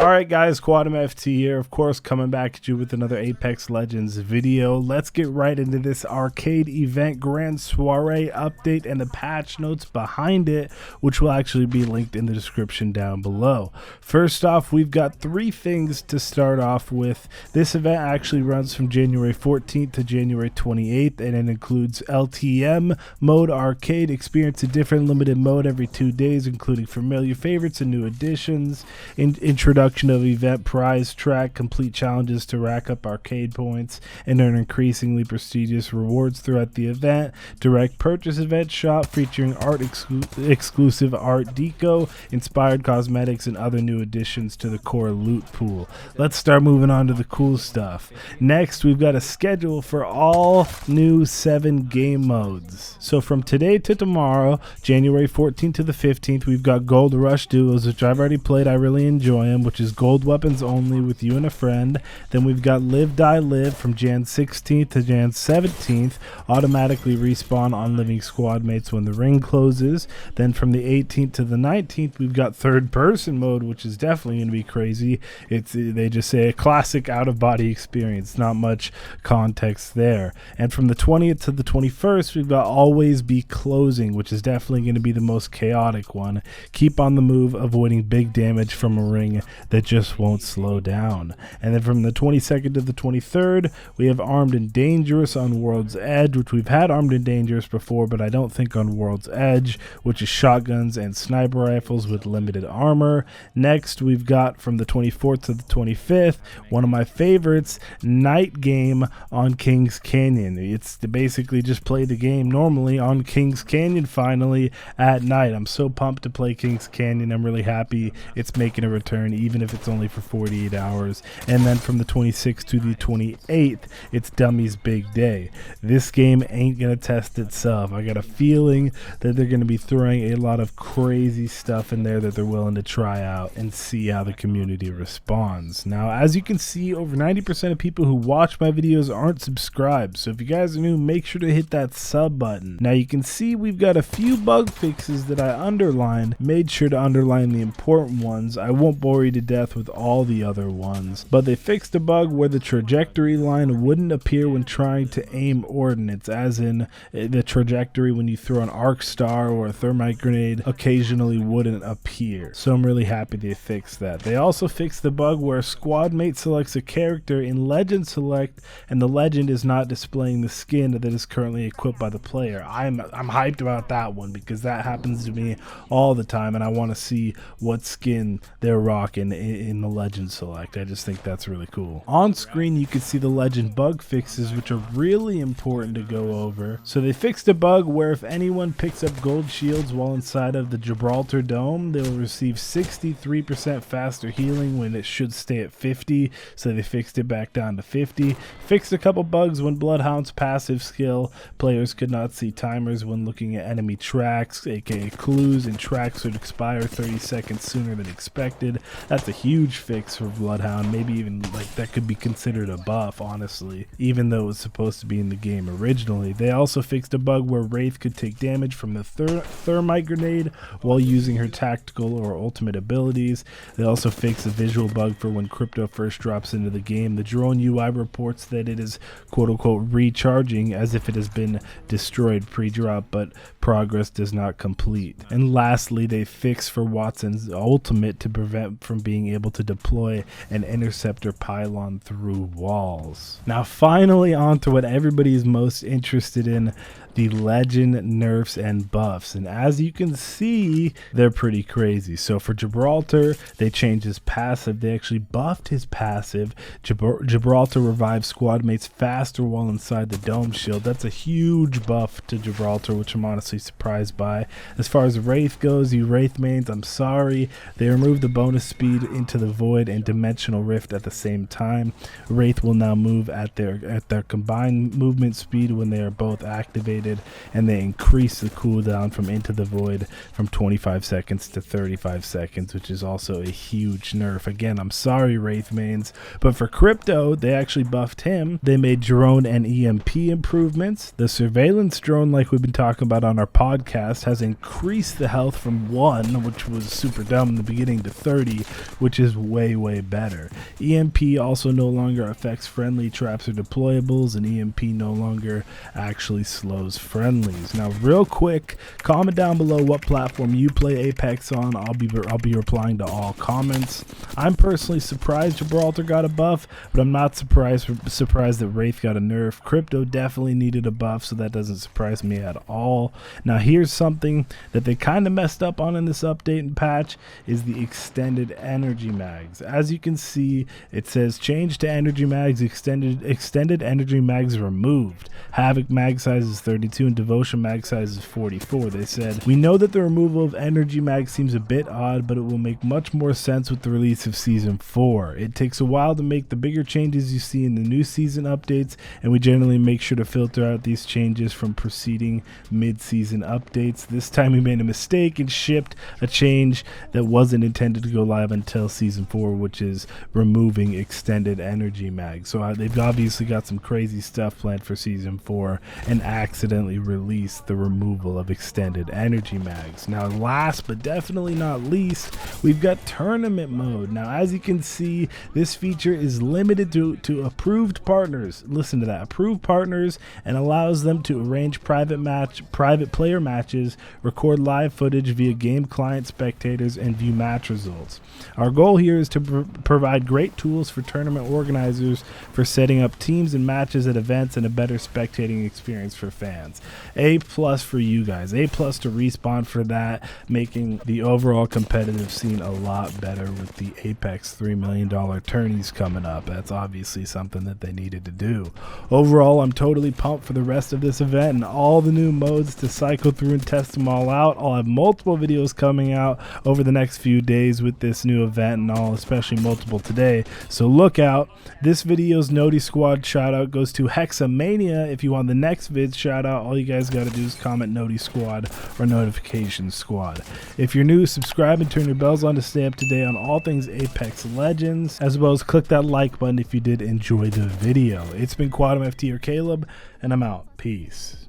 Alright guys, Quantum FT here, of course, coming back at you with another Apex Legends video. Let's get right into this arcade event grand soiree update and the patch notes behind it, which will actually be linked in the description down below. First off, we've got three things to start off with. This event actually runs from January 14th to January 28th, and it includes LTM mode arcade, experience a different limited mode every 2 days, including familiar favorites and new additions, introduction of event prize track, complete challenges to rack up arcade points and earn increasingly prestigious rewards throughout the event, direct purchase event shop featuring exclusive art deco, inspired cosmetics, and other new additions to the core loot pool. Let's start moving on to the cool stuff. Next, we've got a schedule for all new 7 game modes. So from today to tomorrow, January 14th to the 15th, we've got Gold Rush Duos, which I've already played. I really enjoy them, which is gold weapons only with you and a friend. Then we've got Live Die Live from Jan 16th to Jan 17th, automatically respawn on living squad mates when the ring closes. Then from the 18th to the 19th, we've got third person mode, which is definitely going to be crazy. They just say a classic out of body experience, not much context there. And from the 20th to the 21st, we've got Always Be Closing, which is definitely going to be the most chaotic one. Keep on the move, avoiding big damage from a ring that just won't slow down. And then from the 22nd to the 23rd, we have Armed and Dangerous on World's Edge, which we've had Armed and Dangerous before, but I don't think on World's Edge, which is shotguns and sniper rifles with limited armor. Next, we've got from the 24th to the 25th, one of my favorites, Night Game on Kings Canyon. It's to basically just play the game normally on Kings Canyon finally at night. I'm so pumped to play Kings Canyon. I'm really happy it's making a return, even if it's only for 48 hours. And then from the 26th to the 28th, it's Dummy's Big Day. This game ain't gonna test itself. I got a feeling that they're gonna be throwing a lot of crazy stuff in there that they're willing to try out and see how the community responds. Now, as you can see, over 90% of people who watch my videos aren't subscribed, so if you guys are new, make sure to hit that sub button. Now you can see we've got a few bug fixes that I underlined. Made sure to underline the important ones. I won't bore you to death with all the other ones, but they fixed a bug where the trajectory line wouldn't appear when trying to aim ordnance, as in the trajectory when you throw an arc star or a thermite grenade occasionally wouldn't appear. So I'm really happy they fixed that. They also fixed the bug where a squad mate selects a character in Legend Select and the legend is not displaying the skin that is currently equipped by the player. I'm hyped about that one because that happens to me all the time and I want to see what skin they're rocking in the Legend Select. I just think that's really cool. On screen you can see the Legend bug fixes, which are really important to go over. So they fixed a bug where if anyone picks up gold shields while inside of the Gibraltar dome, they'll receive 63% faster healing when it should stay at 50, so they fixed it back down to 50. Fixed a couple bugs when Bloodhound's passive skill, players could not see timers when looking at enemy tracks, aka clues, and tracks would expire 30 seconds sooner than expected. That's a huge fix for Bloodhound. Maybe even like that could be considered a buff, honestly, even though it was supposed to be in the game originally. They also fixed a bug where Wraith could take damage from the thermite grenade while using her tactical or ultimate abilities. They also fixed a visual bug for when Crypto first drops into the game. The drone UI reports that it is quote-unquote recharging as if it has been destroyed pre-drop, but progress does not complete. And lastly, they fixed for Watson's ultimate to prevent from being able to deploy an interceptor pylon through walls. Now finally on to what everybody is most interested in, the Legend nerfs and buffs, and as you can see, they're pretty crazy. So for Gibraltar, they changed his passive. They actually buffed his passive. Gibraltar revives squad mates faster while inside the dome shield. That's a huge buff to Gibraltar, which I'm honestly surprised by. As far as Wraith goes, you Wraith mains, I'm sorry. They removed the bonus speed into the void and dimensional rift at the same time. Wraith will now move at their combined movement speed when they are both activated. updated, and they increased the cooldown from Into the Void from 25 seconds to 35 seconds, which is also a huge nerf. Again, I'm sorry, Wraith mains, but for Crypto, they actually buffed him. They made drone and EMP improvements. The surveillance drone, like we've been talking about on our podcast, has increased the health from 1, which was super dumb in the beginning, to 30, which is way better. EMP also no longer affects friendly traps or deployables, and EMP no longer actually slows friendlies. Now, real quick, comment down below what platform you play Apex on. I'll be replying to all comments. I'm personally surprised Gibraltar got a buff, but I'm not surprised that Wraith got a nerf. Crypto definitely needed a buff, so that doesn't surprise me at all. Now, here's something that they kind of messed up on in this update and patch, is the extended energy mags. As you can see, it says change to energy mags, extended energy mags removed. Havoc mag size is 32 and Devotion mag size is 44. They said, we know that the removal of energy mag seems a bit odd, but it will make much more sense with the release of Season 4. It takes a while to make the bigger changes you see in the new season updates, and we generally make sure to filter out these changes from preceding mid-season updates. This time we made a mistake and shipped a change that wasn't intended to go live until Season 4, which is removing extended energy mags. So they've obviously got some crazy stuff planned for Season 4 and accidentally released the removal of extended energy mags. Now, last but definitely not least, we've got tournament mode. Now, as you can see, this feature is limited to approved partners. Listen to that, approved partners, and allows them to arrange private player matches, record live footage via game client spectators, and view match results. Our goal here is to provide great tools for tournament organizers for setting up teams and matches at events, and a better spectating experience for fans. A+ for you guys, A+ to Respawn for that, making the overall competitive scene a lot better with the Apex $3 million tourneys coming up. That's obviously something that they needed to do. Overall, I'm totally pumped for the rest of this event and all the new modes to cycle through and test them all out. I'll have multiple videos coming out over the next few days with this new event and all, especially multiple today, so look out. This video's Noti Squad shout out goes to Hexamania. If you want the next vid shout out, all you guys got to do is comment Noti Squad or Notification Squad. If you're new, subscribe and turn your bells on to stay up to date on all things Apex Legends, as well as click that like button if you did enjoy the video. It's been Quantum FT or Caleb, and I'm out. Peace.